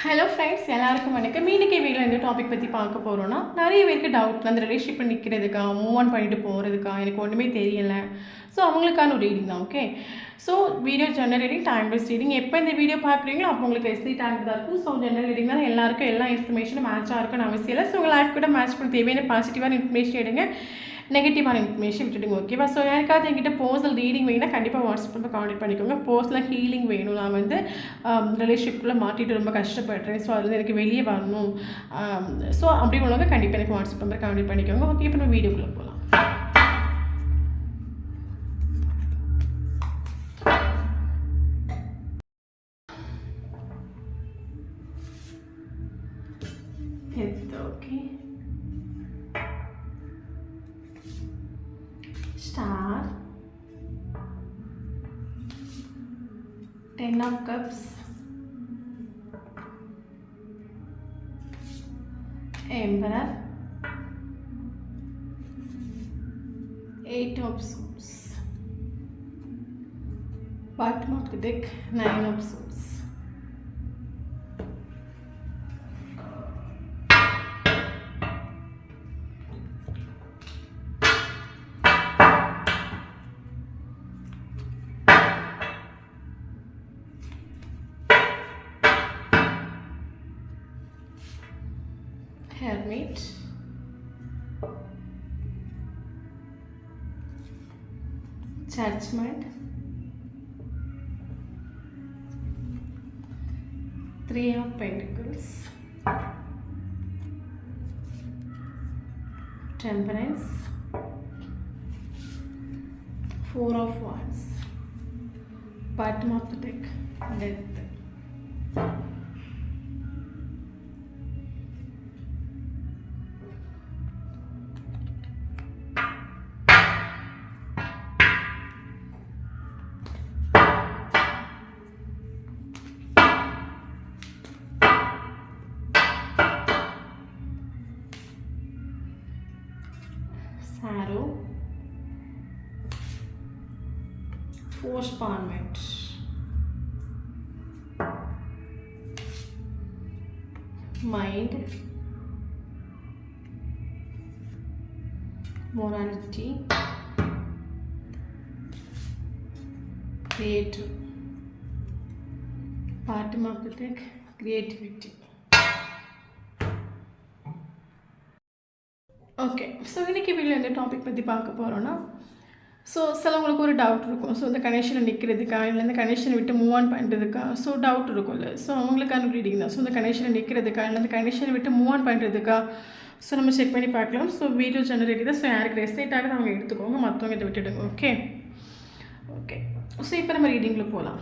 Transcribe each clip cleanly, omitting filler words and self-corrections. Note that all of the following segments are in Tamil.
ஹலோ ஃப்ரெண்ட்ஸ், எல்லாருக்கும் வணக்கம். இன்னைக்கு வீடியோவில் இந்த டாபிக் பற்றி பார்க்க போகிறோன்னா, நிறைய பேருக்கு டவுட் அந்த ரிலேஷன்ஷிப்பில் நிற்கிறதுக்கா, மூவ் ஆன் பண்ணிட்டு போகிறதுக்கா, எனக்கு ஒன்றுமே தெரியலை. ஸோ அவங்களுக்கான ஒரு ரீடிங் தான். Okay, so video general reading, time paste reading. எப்போ இந்த வீடியோ பார்க்குறீங்களோ அப்போ உங்களுக்கு எஸ்டி டைம் தான் இருக்கும். ஸோ ஜெனரல் ரீடிங் தான் எல்லாருக்கும் எல்லா இன்ஃபர்மேஷனும் மேட்சாக இருக்குன்னு அவசியம் இல்லை. ஸோ உங்கள் லைஃப் கூட மேட்ச் பண்ண தேவையான பாசிட்டிவான இன்ஃபர்மேஷன் எடுங்க, நெகட்டிவான இன்ஃபர்மேஷன் விட்டுடுங்க. ஓகேவா? ஸோ யாருக்காவது என்கிட்ட பர்சனல் ரீடிங் வேணும்னா கண்டிப்பாக வாட்ஸ்அப் நம்பர் கான்டெக்ட் பண்ணிக்கோங்க. பர்சனல் ஹீலிங் வேணும், நான் வந்து ரிலேஷன்ஷிப்பில் மாட்டிட்டு ரொம்ப கஷ்டப்படுறேன், ஸோ அது எனக்கு வெளியே வரணும், ஸோ அப்படி உள்ளவங்க கண்டிப்பாக எனக்கு வாட்ஸ்அப் நம்பர் கான்டெக்ட் பண்ணிக்கோங்க. ஓகே, இப்போ நம்ம வீடியோக்குள்ளே போகலாம். Okay, star, 10 of cups, emperor, 8 of swords, bottom of the deck, 9 of swords. Hermit, Judgment, 3 of Pentacles, Temperance, 4 of Wands, bottom of the deck, Death. Arrow, Postponement, Mind, Morality, Creative, bottom of the deck, Creativity. Okay, so இன்றைக்கி வீடியோவில் எந்த டாபிக் பற்றி பார்க்க போகிறோன்னா, ஸோ சிலவங்களுக்கு ஒரு டவுட் இருக்கும். ஸோ இந்த கனெக்ஷனில் நிற்கிறதுக்கா, இல்லை இந்த கனெக்ஷனை விட்டு மூவ் ஆன் பண்ணுறதுக்கா, ஸோ டவுட் இருக்கும்ல. ஸோ அவங்களுக்கான ரீடிங் தான். ஸோ இந்த கனெக்ஷனில் நிற்கிறதுக்கா, இல்லை இந்த கனெக்ஷனை விட்டு மூவ் ஆன் பண்ணுறதுக்கா, ஸோ நம்ம செக் பண்ணி பார்க்கலாம். ஸோ வீடியோ ஜெனரேட் தான். ஸோ யாருக்கு ரெஸ்டேட் ஆகுது அவங்க எடுத்துக்கோங்க, மற்றவங்க இதை விட்டுடுங்க. ஓகே ஓகே, ஸோ இப்போ நம்ம ரீடிங்கில் போகலாம்.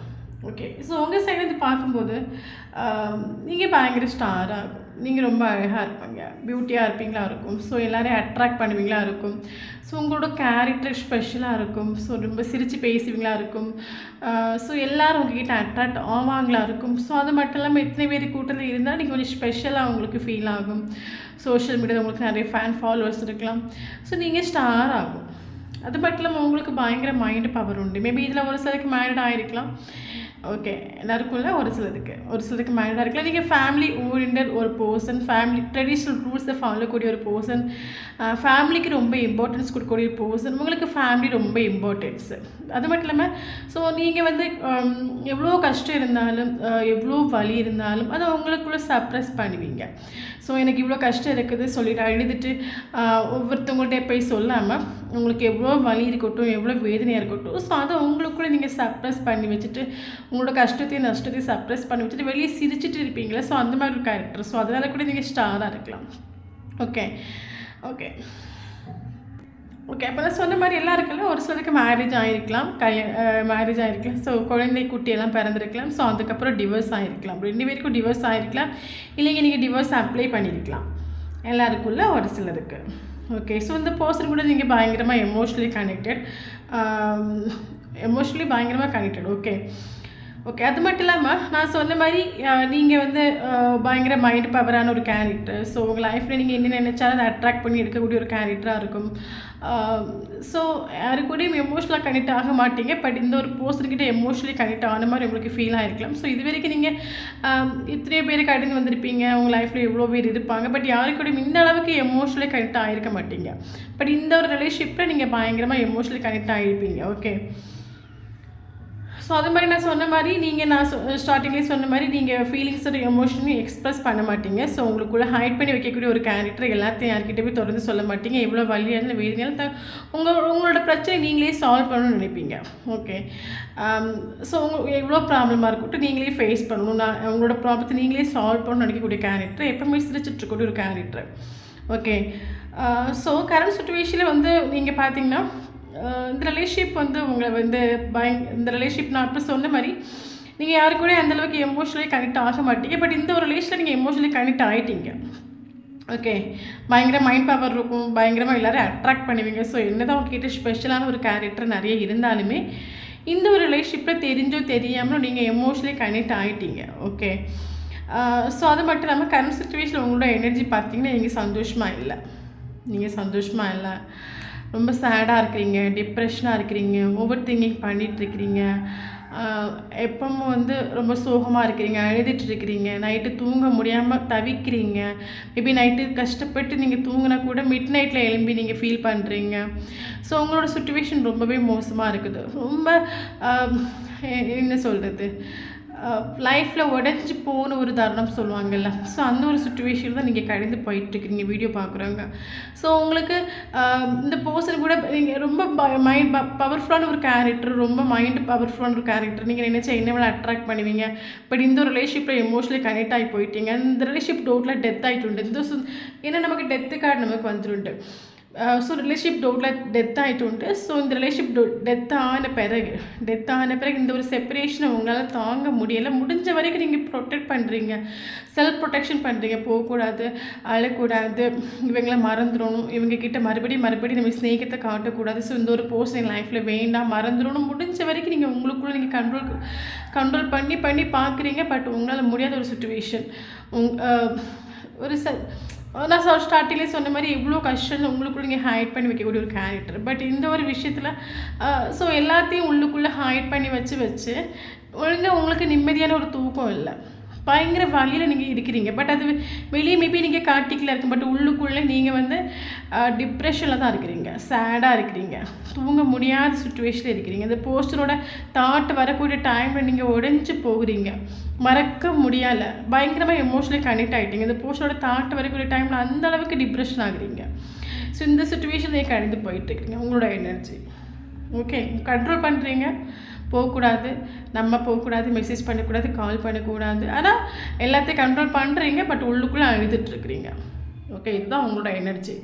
ஓகே, ஸோ உங்கள் சைடு வந்து பார்க்கும்போது நீங்கள் பயங்கர ஸ்டாராக இருக்கும், நீங்கள் ரொம்ப அழகாக இருப்பீங்க, பியூட்டியாக இருப்பீங்களா இருக்கும். ஸோ எல்லோரையும் அட்ராக்ட் பண்ணுவீங்களா இருக்கும். ஸோ உங்களோட கேரக்டர் ஸ்பெஷலாக இருக்கும். ஸோ ரொம்ப சிரித்து பேசுவீங்களா இருக்கும். ஸோ எல்லோரும் உங்ககிட்ட அட்ராக்ட் ஆவாங்களா இருக்கும். ஸோ அது மட்டும் இல்லாமல் எத்தனை பேர் கூட்டத்தில் இருந்தால் நீங்கள் கொஞ்சம் ஸ்பெஷலாக உங்களுக்கு ஃபீல் ஆகும். சோஷியல் மீடியாவில் உங்களுக்கு நிறைய ஃபேன் ஃபாலோவர்ஸ் இருக்கலாம். ஸோ நீங்கள் ஸ்டார் ஆகும். அது மட்டும் இல்லாமல் உங்களுக்கு பயங்கர மைண்டு பவர் உண்டு. மேபி இதில் ஒரு சிலருக்கு மேரிட் ஆகிருக்கலாம். ஓகே, எல்லாருக்குள்ள ஒரு சிலருக்கு மேரிடாக இருக்கலாம். நீங்கள் ஃபேமிலி ஓரியன்ட் ஒரு பர்சன், ஃபேமிலி ட்ரெடிஷ்னல் ரூல்ஸை ஃபாலோ கூடிய ஒரு பர்சன், ஃபேமிலிக்கு ரொம்ப இம்பார்ட்டன்ஸ் கொடுக்கக்கூடிய ஒரு பர்சன். உங்களுக்கு ஃபேமிலி ரொம்ப இம்பார்ட்டன்ஸு. அது மட்டும் இல்லாமல் ஸோ நீங்கள் வந்து எவ்வளோ கஷ்டம் இருந்தாலும், எவ்வளோ வலி இருந்தாலும் அதை உங்களுக்குள்ளே சப்ரெஸ் பண்ணுவீங்க. ஸோ எனக்கு இவ்வளோ கஷ்டம் இருக்குது சொல்லிட்டு அழுதுட்டு ஒவ்வொருத்தவங்கள்ட்ட போய் சொல்லாமல், உங்களுக்கு எவ்வளோ வலி இருக்கட்டும், எவ்வளோ வேதனையாக இருக்கட்டும், ஸோ அதை உங்களுக்குள்ளே நீங்கள் சப்ரெஸ் பண்ணி வச்சுட்டு, உங்களோட கஷ்டத்தையும் நஷ்டத்தையும் சப்ரெஸ் பண்ணி வச்சுட்டு வெளியே சிரிச்சிட்டு இருப்பீங்களா. ஸோ அந்த மாதிரி ஒரு கேரக்டர். ஸோ அதனால கூட நீங்கள் ஸ்டாராக இருக்கலாம். ஓகே ஓகே ஓகே, அப்போ நான் சொன்ன மாதிரி எல்லாம் இருக்குல்ல, ஒரு சிலருக்கு மேரேஜ் ஆகிருக்கலாம், மேரேஜ் ஆகிருக்கலாம். ஸோ குழந்தை குட்டியெல்லாம் பிறந்திருக்கலாம். ஸோ அதுக்கப்புறம் டிவோர்ஸ் ஆகிருக்கலாம். 2 பேருக்கும் டிவோர்ஸ் ஆகிருக்கலாம். இல்லைங்க நீங்கள் டிவோர்ஸ் அப்ளை பண்ணியிருக்கலாம். எல்லாருக்குள்ள ஒரு சிலருக்கு. ஓகே, ஸோ இந்த பர்சன் கூட நீங்கள் பயங்கரமாக எமோஷ்னலி கனெக்டட். Okay, okay. அது மட்டும் இல்லாம, நான் சொன்ன மாரி நீங்க வந்து பயங்கர மைண்ட் பவரான ஒரு கேரக்டர். ஸோ உங்க லைஃப்ல நீங்க என்ன நெனச்சாலும் அத அட்ராக்ட் பண்ணி எடுக்கக்கூடிய ஒரு கேரக்டரா இருக்கும். ஸோ யாரு கூடயும் எமோஷனலா கனெக்ட் ஆக மாட்டீங்க. பட் இந்த ஒரு பர்சன்கிட்ட எமோஷனலி கனெக்ட் ஆன மாரி உங்களுக்கு ஃபீல் ஆயிருக்கலாம். ஸோ இதுவரைக்கும் நீங்க எத்தனையோ பேர் கடந்து வந்திருப்பீங்க. உங்க லைஃப்ல எவ்வளோ பேர் இருப்பாங்க. பட் யாரு கூடயும் இந்த அளவுக்கு எமோஷனலி கனெக்ட் ஆயிருக்க மாட்டீங்க. பட் இந்த ஒரு ரிலேஷன்ஷிப்ல நீங்க பயங்கரமா எமோஷனலி கனெக்ட் ஆயிருப்பீங்க. ஓகே. ஸோ அது மாதிரி நான் சொன்ன மாதிரி நீங்கள் ஸ்டார்டிங்லேயே சொன்ன மாதிரி நீங்கள் ஃபீலிங்ஸோட எமோஷனையும் எக்ஸ்ப்ரெஸ் பண்ண மாட்டீங்க. ஸோ உங்களுக்குள்ளே ஹைட் பண்ணி வைக்கக்கூடிய ஒரு கேரக்டர் எல்லாத்தையும் யார்கிட்ட போய் தொடர்ந்து சொல்ல மாட்டீங்க. எவ்வளோ வழியாக வேதினாலும் உங்களோட பிரச்சனை நீங்களே சால்வ் பண்ணணும்னு நினைப்பீங்க. ஓகே. ஸோ எவ்வளோ ப்ராப்ளமாக இருக்கட்டும் நீங்களே ஃபேஸ் பண்ணணும். உங்களோட ப்ராப்ளத்தை நீங்களே சால்வ் பண்ணணும்னு நினைக்கக்கூடிய கேரக்டர், எப்பவுமே சிரிச்சிட்ருக்கக்கூடிய ஒரு கேரக்டர். ஓகே. ஸோ கரண்ட் சுச்சுவேஷனில் வந்து நீங்கள் பார்த்தீங்கன்னா இந்த ரிலேஷன்ஷிப் வந்து உங்களை வந்து இந்த ரிலேஷன்ஷிப் நான் இப்போ சொன்ன மாதிரி நீங்கள் யாரு கூட அந்தளவுக்கு எமோஷனலி கனெக்ட் ஆக மாட்டீங்க. பட் இந்த ஒரு ரிலேஷனில் நீங்கள் எமோஷனலி கனெக்ட் ஆகிட்டீங்க. ஓகே. பயங்கர மைண்ட் பவர் இருக்கும். பயங்கரமாக எல்லோரும் அட்ராக்ட் பண்ணுவீங்க. ஸோ என்ன தான் உங்ககிட்ட ஸ்பெஷலான ஒரு கேரக்டர் நிறைய இருந்தாலுமே இந்த ஒரு ரிலேஷன்ஷிப்பில் தெரிஞ்சோ தெரியாமலோ நீங்கள் எமோஷனலி கனெக்ட் ஆகிட்டீங்க. ஓகே. ஸோ அது மட்டும் இல்லாமல் கரண்ட் சுச்சுவேஷனில் உங்களோட எனர்ஜி பார்த்தீங்கன்னா நீங்கள் சந்தோஷமாக இல்லை, ரொம்ப சேடாக இருக்கிறீங்க, டிப்ரெஷனாக இருக்கிறீங்க, ஓவர் திங்கிங் பண்ணிகிட்ருக்கிறீங்க, எப்பவும் வந்து ரொம்ப சோகமாக இருக்கிறீங்க, அழுதுட்டுருக்கிறீங்க, நைட்டு தூங்க முடியாமல் தவிக்கிறீங்க. மேபி நைட்டு கஷ்டப்பட்டு நீங்கள் தூங்கினா கூட மிட் நைட்டில் எழும்பி நீங்கள் ஃபீல் பண்ணுறீங்க. ஸோ உங்களோட சுச்சுவேஷன் ரொம்பவே மோசமாக இருக்குது. ரொம்ப என்ன சொல்கிறது, லைஃப்பில் உடஞ்சி போன ஒரு தருணம் சொல்லுவாங்கள்ல. ஸோ அந்த ஒரு சுச்சுவேஷன் தான் நீங்கள் கடந்து போயிட்டுருக்கிறீங்க வீடியோ பார்க்குறவங்க. ஸோ உங்களுக்கு இந்த பர்சன் கூட நீங்கள் ரொம்ப மைண்ட் பவர்ஃபுல்லான ஒரு கேரக்டர், ரொம்ப மைண்ட் பவர்ஃபுல்லான ஒரு கேரக்டர். நீங்கள் நினச்சா என்ன வேலை அட்ராக்ட் பண்ணுவீங்க. பட் இந்த ஒரு ரிலேஷன்ஷிப்பில் எமோஷனலி கனெக்ட் ஆகி போயிட்டீங்க. இந்த ரிலேஷன்ஷிப் டோட்டலாக டெத் ஆகிட்டு இந்த ஏன்னா நமக்கு டெத்து கார்டு நமக்கு வந்துட்டு. ஸோ ரிலேஷன்ஷிப் டோட்டலாக டெத் ஆகிட்டு. ஸோ இந்த ரிலேஷன்ஷிப் டெத் ஆன பிறகு இந்த ஒரு செப்பரேஷனை உங்களால் தாங்க முடியலை. முடிஞ்ச வரைக்கும் நீங்கள் ப்ரொடெக்ட் பண்ணுறீங்க, செல்ஃப் ப்ரொடெக்ஷன் பண்ணுறீங்க. போகக்கூடாது, அழக்கூடாது, இவங்களை மறந்துடணும், இவங்கக்கிட்ட மறுபடியும் நம்ம ஸ்நேகத்தை காட்டக்கூடாது. ஸோ இந்த ஒரு போர்ஸ் எங்கள் லைஃப்பில் வேண்டாம், மறந்துடணும். முடிஞ்ச வரைக்கும் நீங்கள் உங்களுக்குள்ளே நீங்கள் கண்ட்ரோல் பண்ணி பார்க்குறீங்க. பட் உங்களால் முடியாத ஒரு சுச்சுவேஷன். ஒரு நான் ஸ்டார்டிங்லேயே சொன்ன மாதிரி இவ்வளோ கஷ்டம் உள்ளுக்குள்ளே நீங்கள் ஹைட் பண்ணி வைக்கக்கூடிய ஒரு கேரக்டர். பட் இந்த ஒரு விஷயத்தில் ஸோ எல்லாத்தையும் உள்ளுக்குள்ளே ஹைட் பண்ணி வச்சு ஒழுங்காக உங்களுக்கு நிம்மதியான ஒரு தூக்கம் இல்லை. பயங்கர வழியில் நீங்கள் இருக்கிறீங்க. பட் அது வெளியே மேபி நீங்கள் காட்டிக்கல இருக்கும். பட் உள்ளுக்குள்ளே நீங்கள் வந்து டிப்ரெஷனில் தான் இருக்கிறீங்க, சேடாக இருக்கிறீங்க, தூங்க முடியாத சுச்சுவேஷனில் இருக்கிறீங்க. இந்த போஸ்டரோட தாட் வரக்கூடிய டைமில் நீங்கள் உடைஞ்சு போகிறீங்க, மறக்க முடியலை, பயங்கரமாக எமோஷனலி கனெக்ட் ஆகிட்டீங்க. இந்த போஸ்டரோட தாட் வரக்கூடிய டைமில் அந்த அளவுக்கு டிப்ரெஷன் ஆகுறீங்க. ஸோ இந்த சுச்சுவேஷன் நீங்கள் கடந்து போயிட்டுருக்கீங்க. உங்களோட எனர்ஜி ஓகே கண்ட்ரோல் பண்ணுறீங்க. போகக்கூடாது, நம்ம போகக்கூடாது, மெசேஜ் பண்ணக்கூடாது, கால் பண்ணக்கூடாது. ஆனால் எல்லாத்தையும் கண்ட்ரோல் பண்ணுறீங்க. பட் உள்ளுக்குள்ளே அழுதுட்டுருக்குறீங்க. ஓகே, இதுதான் உங்களோட எனர்ஜி.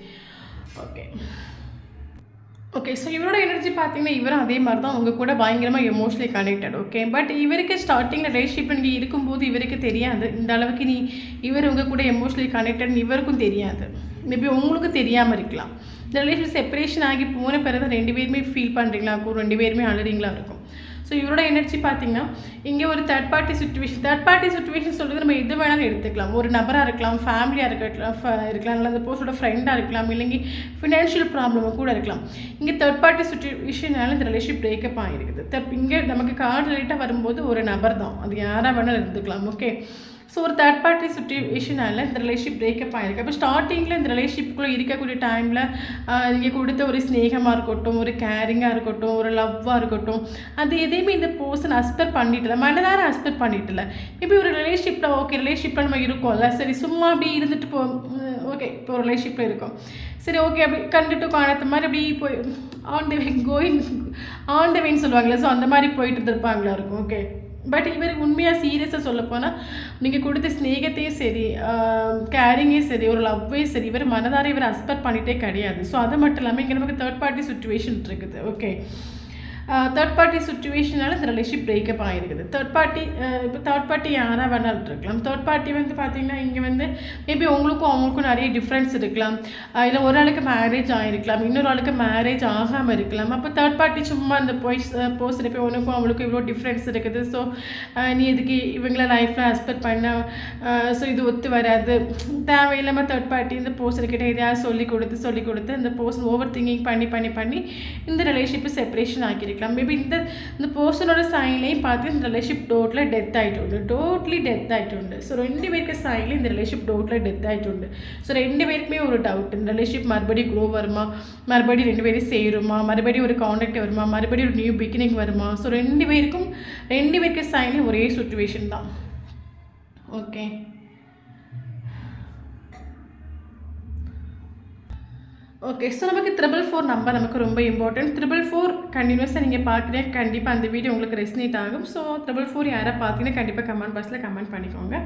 ஓகே ஸோ இவரோட எனர்ஜி பார்த்தீங்கன்னா இவரும் அதே மாதிரி தான் உங்கள் கூட பயங்கரமாக எமோஷனலி கனெக்டட். ஓகே, பட் இவருக்கு ஸ்டார்டிங்கில் ரிலேஷன்ஷிப் நீங்கள் இருக்கும்போது இவருக்கு தெரியாது இந்த அளவுக்கு இவர் உங்கள் கூட எமோஷனலி கனெக்டட்னு இவருக்கும் தெரியாது. மேபி உங்களுக்கு தெரியாமல் இருக்கலாம். இந்த ரிலேஷன் செப்பரேஷன் ஆகி போன பிறகு தான் 2 பேருமே ஃபீல் பண்ணுறீங்களா இருக்கும், 2 பேருமே அழுறீங்களா இருக்கும். ஸோ இவரோட எனர்ஜி பார்த்திங்கன்னா இங்கே ஒரு தேர்ட் பார்ட்டி சுச்சுவேஷன் சொல்கிறது நம்ம எது வேணாலும் எடுத்துக்கலாம். ஒரு நபராக இருக்கலாம், ஃபேமிலியாக இருக்கலாம், இல்லை அந்த போஸ்டோட ஃப்ரெண்டாக இருக்கலாம், இல்லைங்க ஃபினான்ஷியல் ப்ராப்ளமாக கூட இருக்கலாம். இங்கே தேர்ட் பார்ட்டி சுச்சுவேஷனால இந்த ரிலேஷன்ஷிப் பிரேக்கப் ஆகிருக்குது. இங்கே நமக்கு கார்டு ரிலேட்டாக வரும்போது ஒரு நபர் தான், அது யாராக வேணாலும் இருந்துக்கலாம். ஓகே, ஸோ ஒரு தேர்ட் பார்ட்டி சுச்சுவேஷனால் இந்த ரிலேஷன்ஷிப் பிரேக்கப் ஆகிருக்கு. அப்போ ஸ்டார்டிங்கில் இந்த ரிலேஷன்ஷிப்புக்குள்ளே இருக்கக்கூடிய டைமில் நீங்கள் கொடுத்த ஒரு ஸ்நேகமாக இருக்கட்டும், ஒரு கேரிங்காக இருக்கட்டும், ஒரு லவ்வாக இருக்கட்டும், அது எதையுமே இந்த பர்சன் அஸ்பெக்ட் பண்ணிட்டல, மனதார அஸ்பெக்ட் பண்ணிட்டல. இப்போ ஒரு ரிலேஷன்ஷிப்பில் நம்ம இருக்கோம்ல, சரி சும்மா அப்படி இருந்துட்டு ஓகே இப்போ ஒரு ரிலேஷன்ஷிப்பில் இருக்கோம், சரி ஓகே அப்படி கண்டுட்டு காணத்த மாதிரி அப்படி போய் ஆன் த வேன்னு சொல்லுவாங்களே, ஸோ அந்த மாதிரி போயிட்டு இருந்திருப்பாங்களா இருக்கும். ஓகே, பட் இவருக்கு உண்மையாக சீரியஸாக சொல்லப்போனால் நீங்கள் கொடுத்த ஸ்நேகத்தையும் சரி, கேரிங்கையும் சரி, ஒரு லவ்வையும் சரி, இவர் மனதார இவர் அஸ்பெக்ட் பண்ணிகிட்டே கிடையாது. ஸோ அது மட்டும் இல்லாமல் இங்கே நமக்கு தேர்ட் பார்ட்டி சுச்சுவேஷன் இருக்குது. ஓகே, தேர்ட் பார்ட்டி சுச்சுவேஷனால் இந்த ரிலேஷன்ஷிப் பிரேக்கப் ஆகிருக்குது. தேர்ட் பார்ட்டி யாராக வேணாலும் இருக்கலாம். தேர்ட் பார்ட்டி வந்து பார்த்திங்கன்னா இங்கே வந்து மேபி உங்களுக்கும் அவங்களுக்கும் நிறைய டிஃப்ரென்ஸ் இருக்கலாம். இல்லை ஒரு ஆளுக்கு மேரேஜ் ஆகிருக்கலாம், இன்னொரு ஆளுக்கு மேரேஜ் ஆகாமல் இருக்கலாம். அப்போ தேர்ட் பார்ட்டி சும்மா அந்த போஸ்ட் போய் உனக்கும் அவங்களுக்கும் இவ்வளோ டிஃப்ரென்ஸ் இருக்குது, ஸோ நீ எதுக்கு இவங்கள லைஃப்பில் எக்ஸ்பெக்ட் பண்ண, ஸோ இது ஒத்து வராது, தேவையில்லாமல் தேர்ட் பார்ட்டி இந்த போஸ்டர்கிட்ட எதையாவது சொல்லி கொடுத்து இந்த போஸ்ட் ஓவர் திங்கிங் பண்ணி இந்த ரிலேஷன்ஷிப்பை செப்பரேஷன் ஆக்கியிருக்கலாம். மேபி இந்த பர்சனோட சைன்லையும் பார்த்து இந்த ரிலேஷன்ஷிப் டோட்டலி டெத் ஆகிட்டு. ஸோ 2 பேருக்கு சைன்லையும் இந்த ரிலேஷன்ஷிப் டோட்டலி டெத் ஆகிட்டு. ஸோ 2 பேருக்குமே ஒரு டவுட், இந்த ரிலேஷன்ஷிப் மறுபடியும் க்ரோ வருமா, மறுபடியும் 2 பேரும் சேருமா, மறுபடியும் ஒரு கான்டாக்ட் வருமா, மறுபடியும் ஒரு நியூ பிகினிங் வருமா. ஸோ 2 பேருக்கு சைன்லையும் ஒரே சுச்சுவேஷன் தான். Okay, okay. ஸோ நமக்கு 444 நம்பர் நமக்கு ரொம்ப இம்பார்ட்டன்ட். 444 கண்டினியூஸாக நீங்கள் பார்க்குறீங்க, கண்டிப்பாக அந்த வீடியோ உங்களுக்கு ரெஸ்னேட் ஆகும். ஸோ 444 யாரை பார்த்தீங்கன்னா கண்டிப்பாக கமெண்ட் பாக்ஸில் கமெண்ட் பண்ணிக்கோங்க.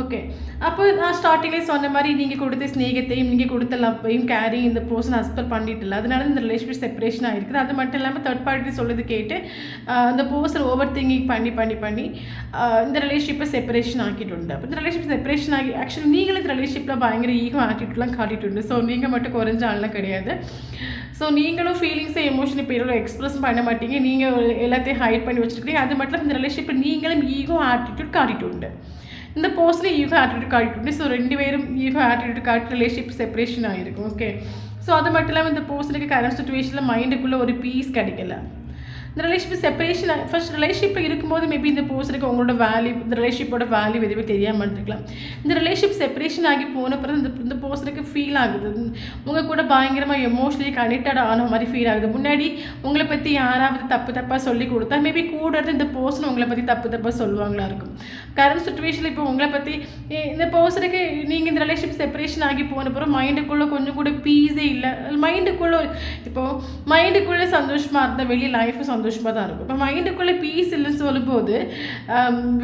ஓகே, அப்போ நான் ஸ்டார்டிங்லேயே சொன்ன மாதிரி நீங்கள் கொடுத்த ஸ்நேகத்தையும் நீங்கள் கொடுத்த லவ்வையும் கேரி இந்த பர்சன் அக்செப்ட் பண்ணிட்டுல, அதனால இந்த ரிலேஷன்ஷிப் செப்பரேஷன் ஆகிருக்குது. அது மட்டும் இல்லாமல் தேர்ட் பார்ட்டி சொல்லுது கேட்டு அந்த பர்சன் ஓவர் திங்கிங் பண்ணி இந்த ரிலேஷன்ஷிப்பை செப்பரேஷன் ஆக்கிட்டு உண்டு. அப்போ இந்த ரிலேஷன்ஷிப் செப்பரேஷன் ஆகி ஆக்சுவலி நீங்களும் இந்த ரிலேஷன்ஷிப்பில் பயங்கர ஈகோ ஆட்டிட்யூட்லாம் காட்டிட்டு உண்டு. ஸோ நீங்கள் மட்டும் குறைஞ்ச கிடையாது. ஸோ நீங்களும் ஃபீலிங்ஸை எமோஷன் இப்போ எவ்வளோ எக்ஸ்பிரஸ் பண்ண மாட்டீங்க, நீங்கள் எல்லாத்தையும் ஹைட் பண்ணி வச்சுருக்கீங்க. அது மட்டும் இந்த ரிலேஷன்ஷிப்பில் நீங்களும் ஈகோ ஆட்டிடியூட் காட்டிட்டு உண்டு, இந்த போஸ்ட்லேயும் ஈகோ ஆட்டிடியூட் காட்டிட்டு உண்டு. ஸோ 2 பேரும் ஈகோ ஆட்டிடியூட் காட்டி ரிலேஷன்ஷிப் செப்பரேஷன் ஆகிருக்கும். ஓகே, ஸோ அது மட்டும் இல்லாமல் இந்த போஸ்ட்டுக்கு கரண்ட் சுச்சுவேஷனில் மைண்டுக்குள்ளே ஒரு பீஸ் கிடைக்கல. இந்த ரிலேஷன்ஷிப் செப்பரேஷன் ஃபர்ஸ்ட் ரிலேஷன்ஷிப்பில் இருக்கும்போது மேபி இந்த போஸ்ட்டுக்கு உங்களோட வேல்யூ, இந்த ரிலேஷன்ஷிப்போட வேல்யூ எதுவுமே தெரியாமல் இருக்கலாம். இந்த ரிலேஷன்ஷிப் செப்பரேஷன் ஆகி போன பிறகு இந்த போஸ்ட்டுக்கு ஃபீல் ஆகுது, உங்கள் கூட பயங்கரமாக எமோஷனலி கனெக்டட் ஆன மாதிரி ஃபீல் ஆகுது. முன்னாடி உங்களை பற்றி யாராவது தப்பாக சொல்லி கொடுத்தா மேபி கூட இருந்து இந்த போஸ்ட் உங்களை பற்றி தப்பாக சொல்லுவாங்களா இருக்கும். கரண்ட் சுச்சுவேஷனில் இப்போ உங்களை பற்றி இந்த போஸ்ட்டுக்கு நீங்கள் இந்த ரிலேஷன்ஷிப் செப்பரேஷன் ஆகி போன பிறகு மைண்டுக்குள்ளே கொஞ்சம் கூட பீஸே இல்லை. மைண்டுக்குள்ளே சந்தோஷமாக இருந்தால் வெளியே லைஃப் சந்தோஷமாக தான் இருக்கும். இப்போ மைண்டுக்குள்ளே பீஸ் இல்லைன்னு சொல்லும்போது